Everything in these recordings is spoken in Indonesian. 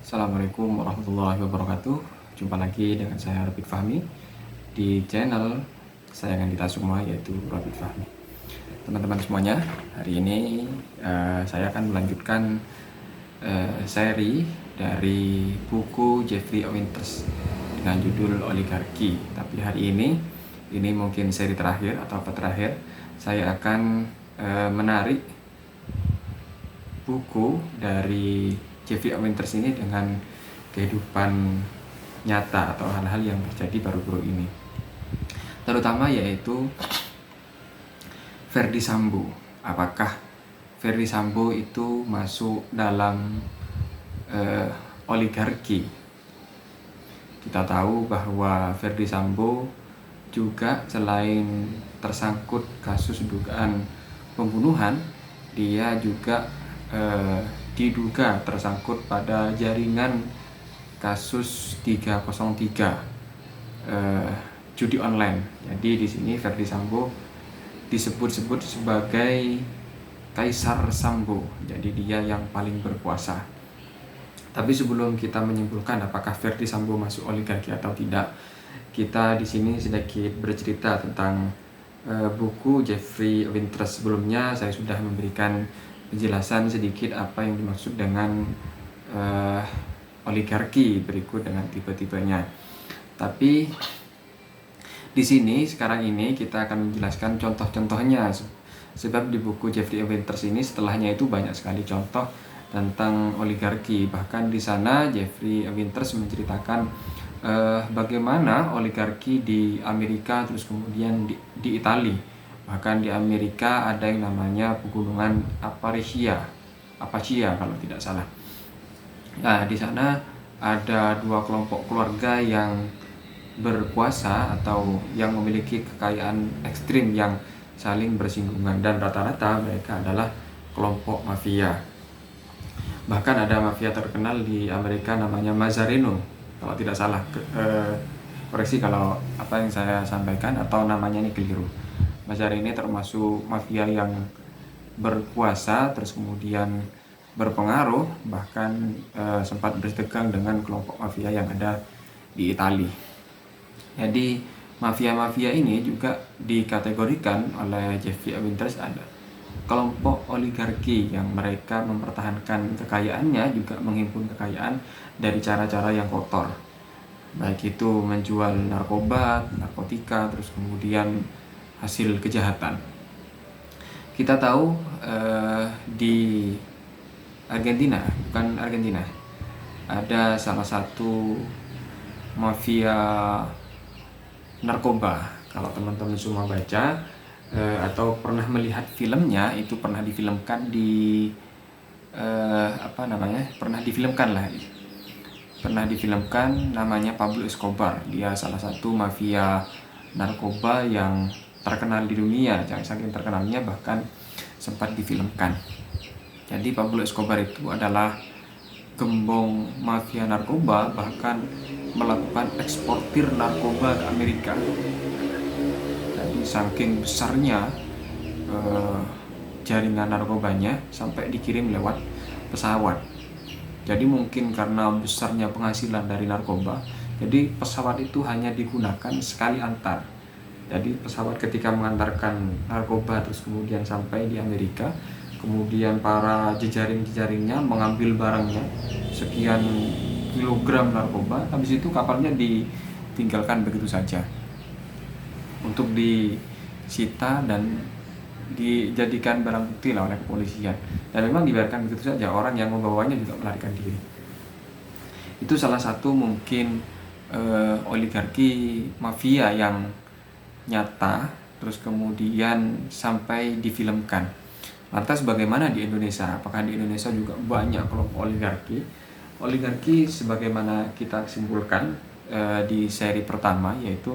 Assalamualaikum warahmatullahi wabarakatuh. Jumpa lagi dengan saya Rafiq Fahmi di channel kesayangan kita semua, yaitu Rafiq Fahmi. Teman-teman semuanya, hari ini saya akan melanjutkan seri dari buku Jeffrey Winters dengan judul Oligarki. Tapi hari ini mungkin seri terakhir atau apa terakhir, saya akan menarik buku dari Jeffrey Winters ini dengan kehidupan nyata atau hal-hal yang terjadi baru-baru ini, terutama yaitu Verdi Sambo. Apakah Verdi Sambo itu masuk dalam oligarki? Kita tahu bahwa Verdi Sambo juga selain tersangkut kasus dugaan pembunuhan, dia juga diduga tersangkut pada jaringan kasus 303 judi online. Jadi di sini Verdi Sambo disebut-sebut sebagai Kaisar Sambo. Jadi dia yang paling berkuasa. Tapi sebelum kita menyimpulkan apakah Verdi Sambo masuk oligarki atau tidak, kita di sini sedikit bercerita tentang buku Jeffrey Winters. Sebelumnya saya sudah memberikan penjelasan sedikit apa yang dimaksud dengan oligarki, berikut dengan tipe-tipenya. Tapi di sini sekarang ini kita akan menjelaskan contoh-contohnya, sebab di buku Jeffrey Winters ini setelahnya itu banyak sekali contoh tentang oligarki. Bahkan di sana Jeffrey Winters menceritakan bagaimana oligarki di Amerika, terus kemudian di Italia. Bahkan di Amerika ada yang namanya pegunungan Appalachia kalau tidak salah. Nah, di sana ada dua kelompok keluarga yang berkuasa atau yang memiliki kekayaan ekstrim yang saling bersinggungan, dan rata-rata mereka adalah kelompok mafia. Bahkan ada mafia terkenal di Amerika namanya Mazzarino kalau tidak salah. Koreksi kalau apa yang saya sampaikan atau namanya ini keliru. Mazzarino ini termasuk mafia yang berkuasa, terus kemudian berpengaruh, bahkan sempat bertegang dengan kelompok mafia yang ada di Italia. Jadi mafia-mafia ini juga dikategorikan oleh Jeffrey Winters ada kelompok oligarki yang mereka mempertahankan kekayaannya, juga menghimpun kekayaan dari cara-cara yang kotor, baik itu menjual narkotika, terus kemudian hasil kejahatan. Kita tahu di Argentina, ada salah satu mafia narkoba. Kalau teman-teman semua baca atau pernah melihat filmnya, itu pernah difilmkan namanya Pablo Escobar. Dia salah satu mafia narkoba yang terkenal di dunia, saking terkenalnya bahkan sempat difilmkan. Jadi Pablo Escobar itu adalah gembong mafia narkoba, bahkan melakukan eksportir narkoba ke Amerika. Jadi saking besarnya jaringan narkobanya sampai dikirim lewat pesawat. Jadi mungkin karena besarnya penghasilan dari narkoba, jadi pesawat itu hanya digunakan sekali antar. Jadi pesawat ketika mengantarkan narkoba terus kemudian sampai di Amerika, kemudian para jejaring-jejaringnya mengambil barangnya, sekian kilogram narkoba, habis itu kapalnya ditinggalkan begitu saja untuk disita dan dijadikan barang bukti oleh kepolisian, dan memang dibiarkan begitu saja. Orang yang membawanya juga melarikan diri. Itu salah satu mungkin oligarki mafia yang nyata, terus kemudian sampai difilmkan. Lantas bagaimana di Indonesia? Apakah di Indonesia juga banyak kelompok oligarki? Oligarki sebagaimana kita simpulkan di seri pertama, yaitu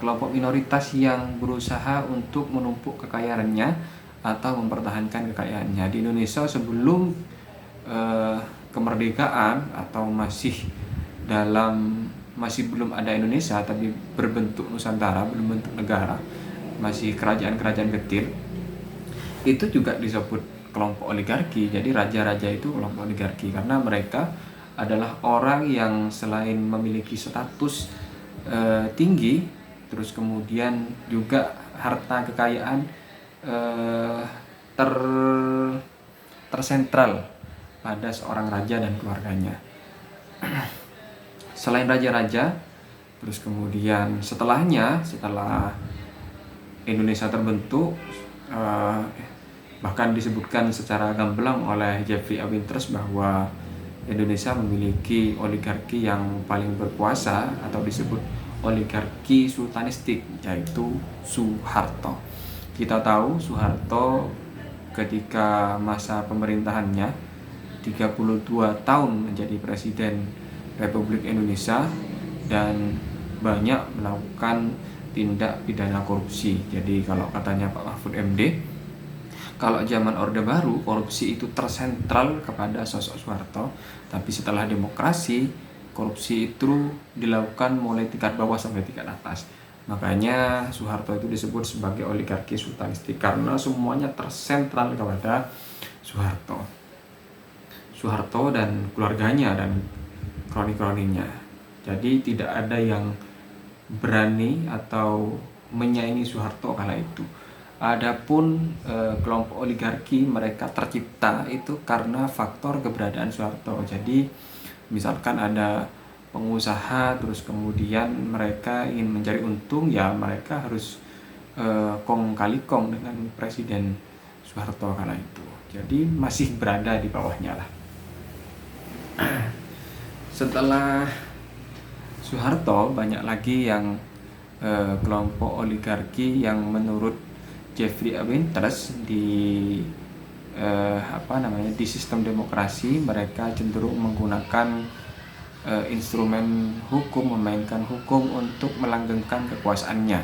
kelompok minoritas yang berusaha untuk menumpuk kekayaannya atau mempertahankan kekayaannya. Di Indonesia sebelum kemerdekaan atau masih belum ada Indonesia, tapi berbentuk Nusantara, belum bentuk negara, masih kerajaan-kerajaan kecil, itu juga disebut kelompok oligarki. Jadi raja-raja itu kelompok oligarki karena mereka adalah orang yang selain memiliki status tinggi, terus kemudian juga harta kekayaan eh, ter tersentral pada seorang raja dan keluarganya. Selain raja-raja, terus kemudian setelah Indonesia terbentuk, bahkan disebutkan secara gamblang oleh Jeffrey A. Winters bahwa Indonesia memiliki oligarki yang paling berkuasa atau disebut oligarki sultanistik, yaitu Soeharto. Kita tahu Soeharto ketika masa pemerintahannya 32 tahun menjadi Presiden Republik Indonesia dan banyak melakukan tindak pidana korupsi. Jadi kalau katanya Pak Mahfud MD, kalau zaman Orde Baru korupsi itu tersentral kepada sosok Soeharto, tapi setelah demokrasi korupsi itu dilakukan mulai tingkat bawah sampai tingkat atas. Makanya Soeharto itu disebut sebagai oligarki sultanistik karena semuanya tersentral kepada Soeharto dan keluarganya dan kroni-kroninya. Jadi tidak ada yang berani atau menyaingi Soeharto kala itu. Adapun kelompok oligarki mereka tercipta itu karena faktor keberadaan Soeharto. Jadi misalkan ada pengusaha terus kemudian mereka ingin mencari untung, ya mereka harus kong kali kong dengan Presiden Soeharto kala itu. Jadi masih berada di bawahnya lah. Setelah Soeharto banyak lagi yang kelompok oligarki yang menurut Jeffrey A. Winters di sistem demokrasi mereka cenderung menggunakan instrumen hukum, memainkan hukum untuk melanggengkan kekuasaannya.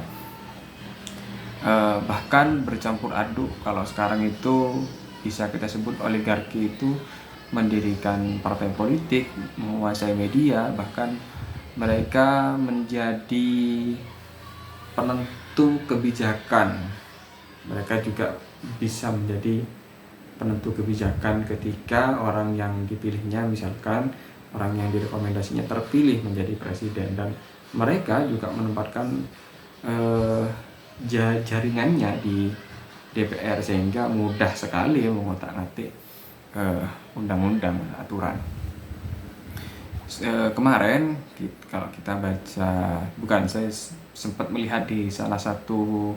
Bahkan bercampur aduk, kalau sekarang itu bisa kita sebut oligarki itu mendirikan partai politik, menguasai media, bahkan mereka menjadi penentu kebijakan. Mereka juga bisa menjadi penentu kebijakan ketika orang yang dipilihnya, misalkan orang yang direkomendasinya terpilih menjadi presiden, dan mereka juga menempatkan jaringannya di DPR sehingga mudah sekali mengotak-atik undang-undang, aturan. Kemarin kalau kita baca, saya sempat melihat di salah satu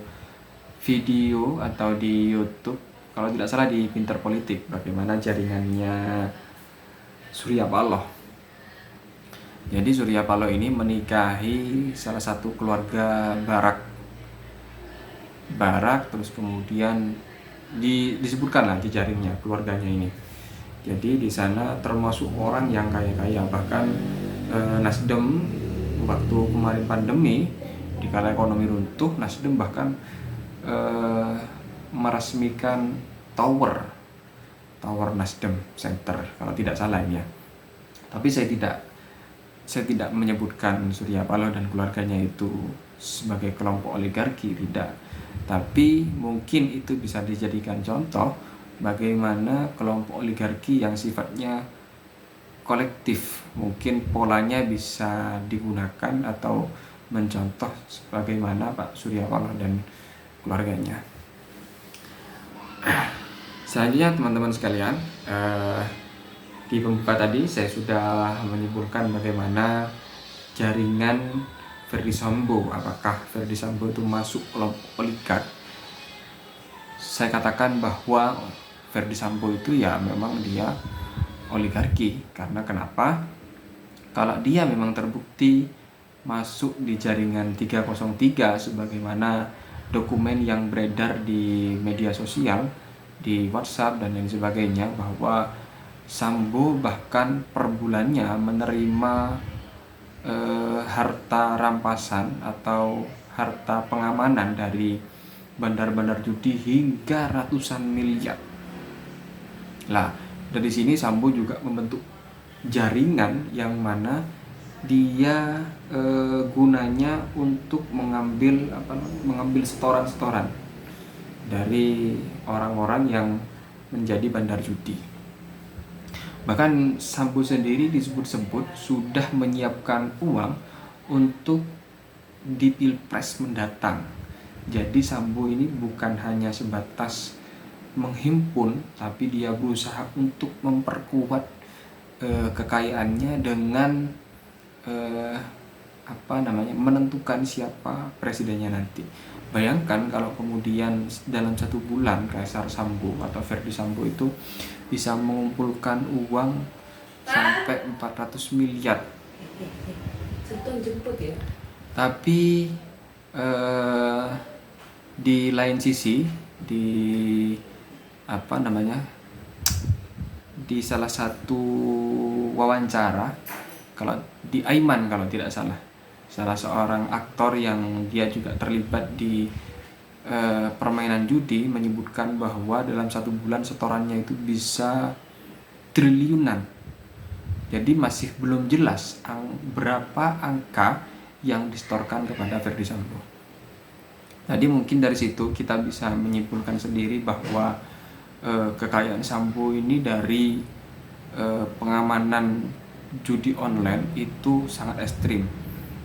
video atau di YouTube, kalau tidak salah di Pinter Politik, bagaimana jaringannya Surya Paloh. Jadi Surya Paloh ini menikahi salah satu keluarga barak, terus kemudian disebutkan lah jejaringnya keluarganya ini. Jadi di sana termasuk orang yang kaya-kaya, bahkan Nasdem waktu kemarin pandemi, di kala ekonomi runtuh, Nasdem bahkan meresmikan tower Nasdem Center kalau tidak salah ya. Tapi saya tidak menyebutkan Surya Paloh dan keluarganya itu sebagai kelompok oligarki, tidak. Tapi mungkin itu bisa dijadikan contoh bagaimana kelompok oligarki yang sifatnya kolektif, mungkin polanya bisa digunakan atau mencontoh sebagaimana Pak Surya Paloh dan keluarganya. Selanjutnya teman-teman sekalian, di pembuka tadi saya sudah menyimpulkan bagaimana jaringan Ferdy Sambo. Apakah Ferdy Sambo itu masuk kelompok oligark? Saya katakan bahwa Ferdy Sambo itu ya memang dia oligarki. Karena kenapa? Kalau dia memang terbukti masuk di jaringan 303 sebagaimana dokumen yang beredar di media sosial, di WhatsApp dan lain sebagainya, bahwa Sambo bahkan per bulannya menerima harta rampasan atau harta pengamanan dari bandar-bandar judi hingga ratusan miliar. Lah, dari sini Sambo juga membentuk jaringan yang mana dia gunanya untuk mengambil setoran-setoran dari orang-orang yang menjadi bandar judi. Bahkan Sambo sendiri disebut-sebut sudah menyiapkan uang untuk di Pilpres mendatang. Jadi Sambo ini bukan hanya sebatas menghimpun, tapi dia berusaha untuk memperkuat kekayaannya dengan menentukan siapa presidennya nanti. Bayangkan kalau kemudian dalam 1 bulan Kaisar Sambo atau Verdi Sambo itu bisa mengumpulkan uang sampai 400 miliar. Jemput ya. Tapi di lain sisi, di di salah satu wawancara, kalau di Aiman kalau tidak salah seorang aktor yang dia juga terlibat di permainan judi, menyebutkan bahwa dalam 1 bulan setorannya itu bisa triliunan. Jadi masih belum jelas berapa angka yang disetorkan kepada Verdi Sambo. Jadi mungkin dari situ kita bisa menyimpulkan sendiri bahwa kekayaan Sambo ini dari pengamanan judi online itu sangat ekstrim.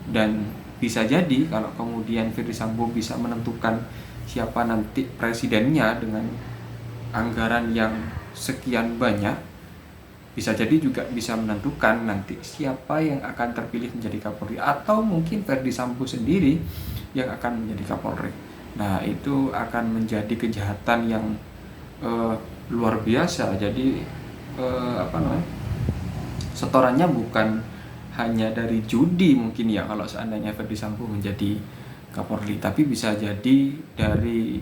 Dan bisa jadi kalau kemudian Verdi Sambo bisa menentukan siapa nanti presidennya dengan anggaran yang sekian banyak, bisa jadi juga bisa menentukan nanti siapa yang akan terpilih menjadi Kapolri, atau mungkin Verdi Sambo sendiri yang akan menjadi Kapolri. Nah, itu akan menjadi kejahatan yang luar biasa. Jadi setorannya bukan hanya dari judi mungkin ya kalau seandainya Verdi Sambo menjadi Kapolri, tapi bisa jadi dari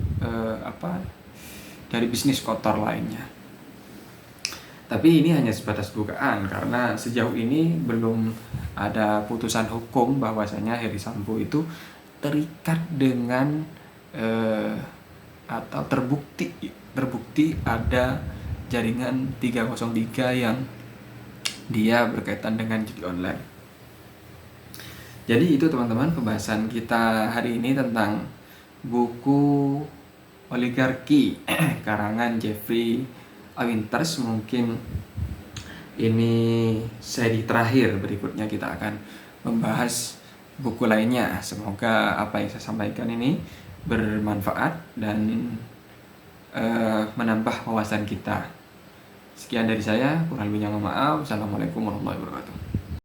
dari bisnis kotor lainnya. Tapi ini hanya sebatas dugaan karena sejauh ini belum ada putusan hukum bahwasanya Heri Sambo itu terikat dengan atau terbukti ada jaringan 303 yang dia berkaitan dengan judi online. Jadi itu teman-teman pembahasan kita hari ini tentang buku Oligarki karangan Jeffrey Winters. Mungkin ini seri terakhir, berikutnya kita akan membahas buku lainnya. Semoga apa yang saya sampaikan ini bermanfaat dan menambah wawasan kita. Sekian dari saya, kurang lebihnya mohon maaf. Assalamualaikum warahmatullahi wabarakatuh.